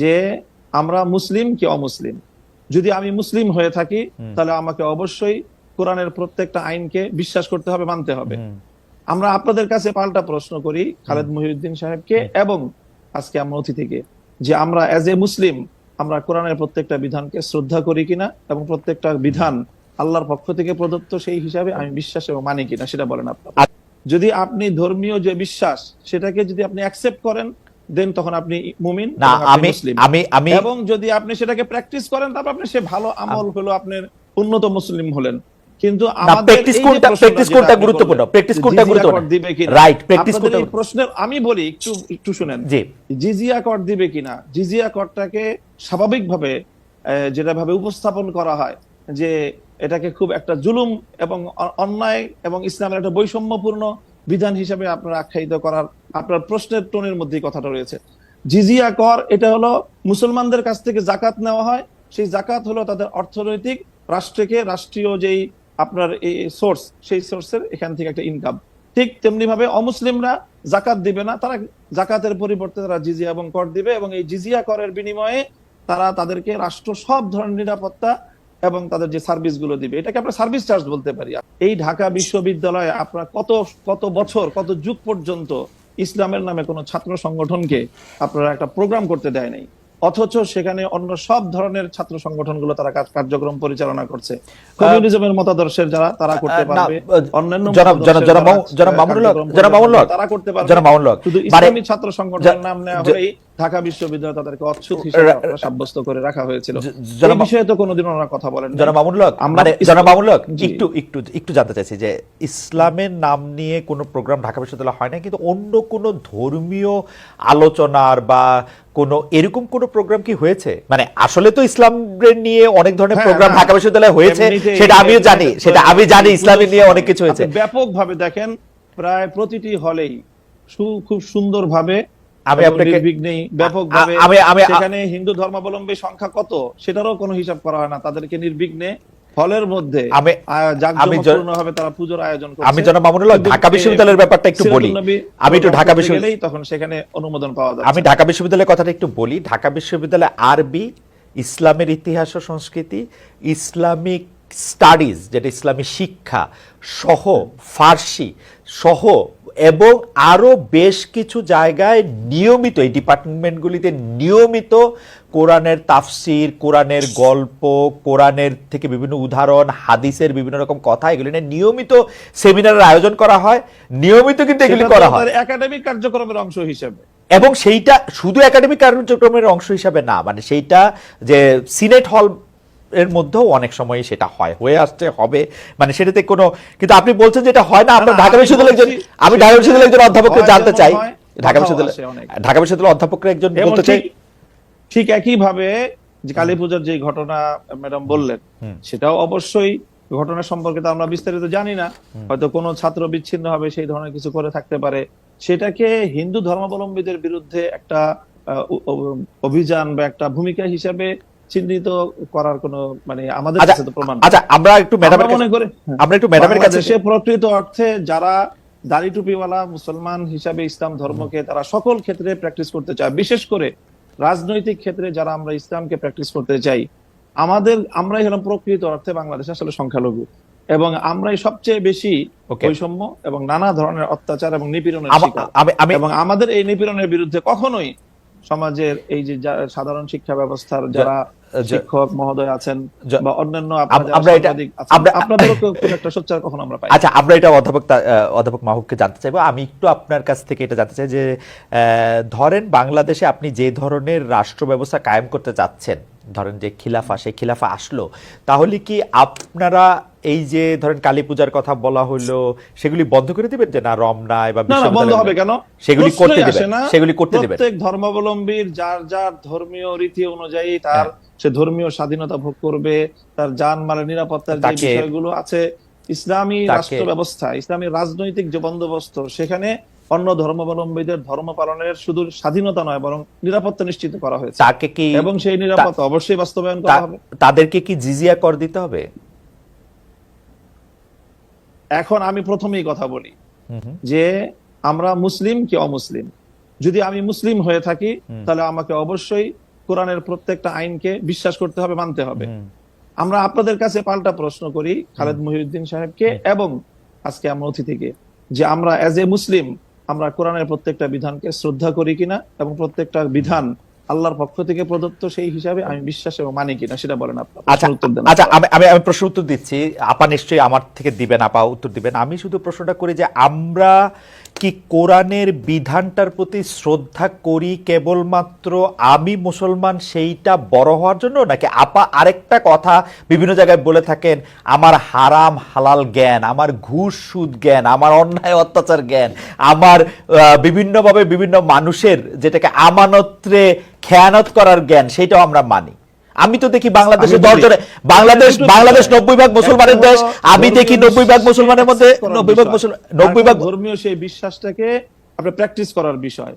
যে আমরা মুসলিম কি অমুসলিম। যদি আমি মুসলিম হয়ে থাকি তাহলে আমাকে অবশ্যই কোরআনের প্রত্যেকটা আইনকে বিশ্বাস করতে হবে, মানতে হবে। আমরা আপনাদের কাছে পাল্টা প্রশ্ন করি খালেদ মহিউদ্দিন সাহেবকে এবং আজকে আমরা অতিথিকে, যে আমরা এজ এ মুসলিম আমরা কোরআনের প্রত্যেকটা বিধানকে শ্রদ্ধা করি কিনা এবং প্রত্যেকটা বিধান আল্লাহর পক্ষ থেকে প্রদত্ত সেই হিসাবে আমি বিশ্বাস এবং মানি কিনা, সেটা বলেন আপনার। যদি আপনি ধর্মীয় যে বিশ্বাস সেটাকে যদি আপনি অ্যাকসেপ্ট করেন, দেন তখন আপনি মুমিন মুসলিম। এবং যদি আপনি সেটাকে প্র্যাকটিস করেন, তারপর আপনি সে ভালো আমল হলো, আপনার উন্নত মুসলিম হলেন। কিন্তু আমাদের প্রশ্নের আমি বলি একটু শুনেন, জিজিয়া কর দিবে কিনা। জিজিয়া করটাকে স্বাভাবিকভাবে যেটা ভাবে উপস্থাপন করা হয় যে এটাকে খুব একটা জুলুম এবং অন্যায় এবং ইসলামের একটা বৈষম্যপূর্ণ বিধান হিসেবে আপনার আখ্যায়িত করার আপনার প্রশ্নের টোনের মধ্যেই কথাটা রয়েছে। জিজিয়া কর এটা হলো মুসলমানদের কাছ থেকে জাকাত নেওয়া হয়, সেই জাকাত হলো তাদের অর্থনৈতিক রাষ্ট্রীয় যেই আপনার এই সোর্স, সেই সোর্সের এখান থেকে একটা ইনকাম। ঠিক তেমনি ভাবে অমুসলিমরা জাকাত দিবে না, তারা জাকাতের পরিবর্তে তারা জিজিয়া এবং কর দিবে, এবং এই জিজিয়া করের বিনিময়ে তারা তাদেরকে রাষ্ট্র সব ধরনের নিরাপত্তা এবং তাদের যে সার্ভিস গুলো দিবে, এটাকে আমরা সার্ভিস চার্জ বলতে পারি। এই ঢাকা বিশ্ববিদ্যালয়ে আপনার কত বছর কত যুগ পর্যন্ত ইসলামের নামে কোনো ছাত্র সংগঠনকে আপনারা একটা প্রোগ্রাম করতে দেয় নাই, অথচ সেখানে অন্য সব ধরনের ছাত্র সংগঠনগুলো তারা কার্যক্রম পরিচালনা করছে। কমিউনিজমের মতাদর্শের যারা তারা করতে পারবে, অন্যান্য তারা করতে পারবে। শুধু ইসলামী ছাত্র সংগঠনের নাম নেওয়া হলেই ঢাকা বিশ্ববিদ্যালয় তাদেরকে অচ্ছুত হিসেবে সাব্যস্ত করে রাখা হয়েছিল। এই বিষয়ে তো কোনোদিন ওনারা কথা বলেন। একটু জানতে চাইছি যে ইসলামের নাম নিয়ে কোনো প্রোগ্রাম ঢাকা বিশ্ববিদ্যালয় হয় না, কিন্তু অন্য কোনো ধর্মীয় আলোচনার বা কোনো এরকম কোনো প্রোগ্রাম কি হয়েছে? মানে আসলে তো ইসলাম নিয়ে অনেক ধরনের প্রোগ্রাম ঢাকা বিশ্ববিদ্যালয়ে হয়েছে, সেটা আমিও জানি, আমি জানি ইসলামের নিয়ে অনেক কিছু হয়েছে। ব্যাপকভাবে দেখেন, প্রায় প্রতিটি হলেই খুব সুন্দরভাবে আমি আপনাকে ব্যাপকভাবে সেখানে হিন্দু ধর্মাবলম্বী সংখ্যা কত সেটারও কোনো হিসাব করা হয় না, তাদেরকে নির্বিঘ্নে হলের মধ্যে জাঁকজমকপূর্ণভাবে তারা পূজার আয়োজন করছে। আমি জনাব মামুনুল্লাহ ঢাকা বিশ্ববিদ্যালয়ের ব্যাপারটা একটু বলি। আমি একটু ঢাকা বিশ্ববিদ্যালয়ে তখন সেখানে অনুমোদন পাওয়া যায়। আমি ঢাকা বিশ্ববিদ্যালয়ের কথাটা একটু বলি। ঢাকা বিশ্ববিদ্যালয় আরবি, ইসলামের ইতিহাস ও সংস্কৃতি, ইসলামিক স্টাডিজ যেটা ইসলামী শিক্ষা সহ, ফার্সি সহ এবং আরো বেশ কিছু জায়গায় নিয়মিত এই ডিপার্টমেন্টগুলিতে নিয়মিত কোরআনের তাফসির, কোরআনের গল্প, কোরআনের থেকে বিভিন্ন উদাহরণ, হাদিসের বিভিন্ন রকম কথা, এগুলি নিয়ে নিয়মিত সেমিনারের আয়োজন করা হয়। নিয়মিত কিন্তু এগুলি করা হয় একাডেমিক কার্যক্রমের অংশ হিসেবে, এবং সেইটা শুধু একাডেমিক কার্যক্রমের অংশ হিসাবে না, মানে সেইটা যে সিনেট হল এর মধ্যেও অনেক সময় সেটা হয়ে আসছে, হবে, মানে সেটাতে কোনো, কিন্তু আপনি বলছেন যেটা হয় না। আপনার ঢাকা বিশ্ববিদ্যালয়ের একজন, আমি ঢাকা বিশ্ববিদ্যালয়ের একজন অধ্যাপককে জানতে চাই, ঢাকা বিশ্ববিদ্যালয়ের অধ্যাপকরা একজন বলতে চাই, ঠিক একই ভাবে যে কালী পূজার যে ঘটনা ম্যাডাম বললেন, সেটাও অবশ্যই ঘটনা সম্পর্কে তো আমরা বিস্তারিত জানি না, হয়তো কোনো ছাত্র বিচ্ছিন্ন হবে সেই ধরনের কিছু করে থাকতে পারে, সেটাকে হিন্দু ধর্মাবলম্বীদের বিরুদ্ধে একটা অভিযান বা একটা ভূমিকা হিসেবে চিহ্নিত করার কোন মানে আমাদের কাছে তো প্রমাণ। আচ্ছা, আমরা একটু ম্যাডামের কাছে প্রকৃত অর্থে যারা দাড়ি টুপিওয়ালা মুসলমান হিসাবে ইসলাম ধর্মকে তারা সকল ক্ষেত্রে প্র্যাকটিস করতে চায়, বিশেষ করে রাজনৈতিক ক্ষেত্রে যারা আমরা ইসলামকে প্র্যাকটিস করতে চাই, আমরাই হলাম প্রকৃত অর্থে বাংলাদেশে আসলে সংখ্যালঘু, এবং আমরাই সবচেয়ে বেশি বৈষম্য এবং নানা ধরনের অত্যাচার এবং নিপীড়নের শিকার। এবং আমাদের এই নিপীড়নের বিরুদ্ধে কখনোই সমাজের এই যে সাধারণ শিক্ষা ব্যবস্থার যারা শিক্ষক মহোদয় আছেন বা অন্যান্য আপনাদেরও খুব একটা সোচ্চার কখনো আমরা পাই। আচ্ছা, আমরা এটা অধ্যাপক মাহবুবকে জানতে চাইবো। আমি একটু আপনার কাছ থেকে এটা জানতে চাই যে ধরেন বাংলাদেশে আপনি যে ধরনের রাষ্ট্র ব্যবস্থা কায়েম করতে চাচ্ছেন, ধরেন যে খিলাফা, সেই খিলাফা আসলো, তাহলে কি আপনারা এই যে ধরেন কালী পূজার কথা বলা হলো সেগুলি বন্ধ করে দিবেন? যে না, রমনায় বা বন্ধ হবে কেন, সেগুলি করতে দিবেন? প্রত্যেক ধর্মাবলম্বীর যার যার ধর্মীয় রীতি অনুযায়ী তার সে ধর্মীয় স্বাধীনতা ভোগ করবে, তার জানমালের নিরাপত্তার যে বিষয়গুলো আছে, ইসলামী রাষ্ট্র ব্যবস্থা, ইসলামী রাজনৈতিক যে বন্দোবস্ত, সেখানে অন্য ধর্মাবলম্বীদের ধর্ম পালনের শুধু স্বাধীনতা নয় বরং নিরাপত্তা নিশ্চিত করা হয়েছে, এবং সেই নিরাপত্তা অবশ্যই বাস্তবায়ন করা হবে। তাদেরকে কি জিজিয়া কর দিতে হবে? এখন আমি প্রথমেই কথা বলি যে আমরা মুসলিম কি অমুসলিম। যদি আমি মুসলিম হয়ে থাকি তাহলে আমাকে অবশ্যই কোরআনের প্রত্যেকটা আইনকে বিশ্বাস করতে হবে, মানতে হবে। আমরা আপনাদের কাছে পাল্টা প্রশ্ন করি খালেদ মহিউদ্দিন সাহেবকে এবং আজকে আমরা অতিথিকে, যে আমরা এজ এ মুসলিম আমরা কোরআনের প্রত্যেকটা বিধানকে শ্রদ্ধা করি কিনা এবং প্রত্যেকটা বিধান আল্লাহর পক্ষ থেকে প্রদত্ত সেই হিসাবে আমি বিশ্বাস এবং মানি কিনা, সেটা বলেন আপনারা। আচ্ছা উত্তর দেন। আচ্ছা, আমি প্রশ্ন উত্তর দিচ্ছি, আপা নিশ্চয়ই আমার থেকে দিবেন, আপা উত্তর দিবেন। আমি শুধু প্রশ্নটা করি যে আমরা কি কোরআনের বিধানটার প্রতি শ্রদ্ধা করি কেবলমাত্র আমি মুসলমান সেইটা বড় হওয়ার জন্য, নাকি আপা আরেকটা কথা বিভিন্ন জায়গায় বলে থাকেন, আমার হারাম হালাল জ্ঞান, আমার ঘুষ সুদ জ্ঞান, আমার অন্যায় অত্যাচার জ্ঞান, আমার বিভিন্নভাবে বিভিন্ন মানুষের যেটাকে আমানত্রে খেয়ানত করার জ্ঞান, সেইটাও আমরা মানি। আমি তো দেখি বাংলাদেশে 10 জনে, বাংলাদেশ 90% মুসলমানের দেশ, আমি দেখি 90% মুসলমানের মধ্যে 90% ধর্মীয় সেই বিশ্বাসটাকে আপনি প্র্যাকটিস করার বিষয়।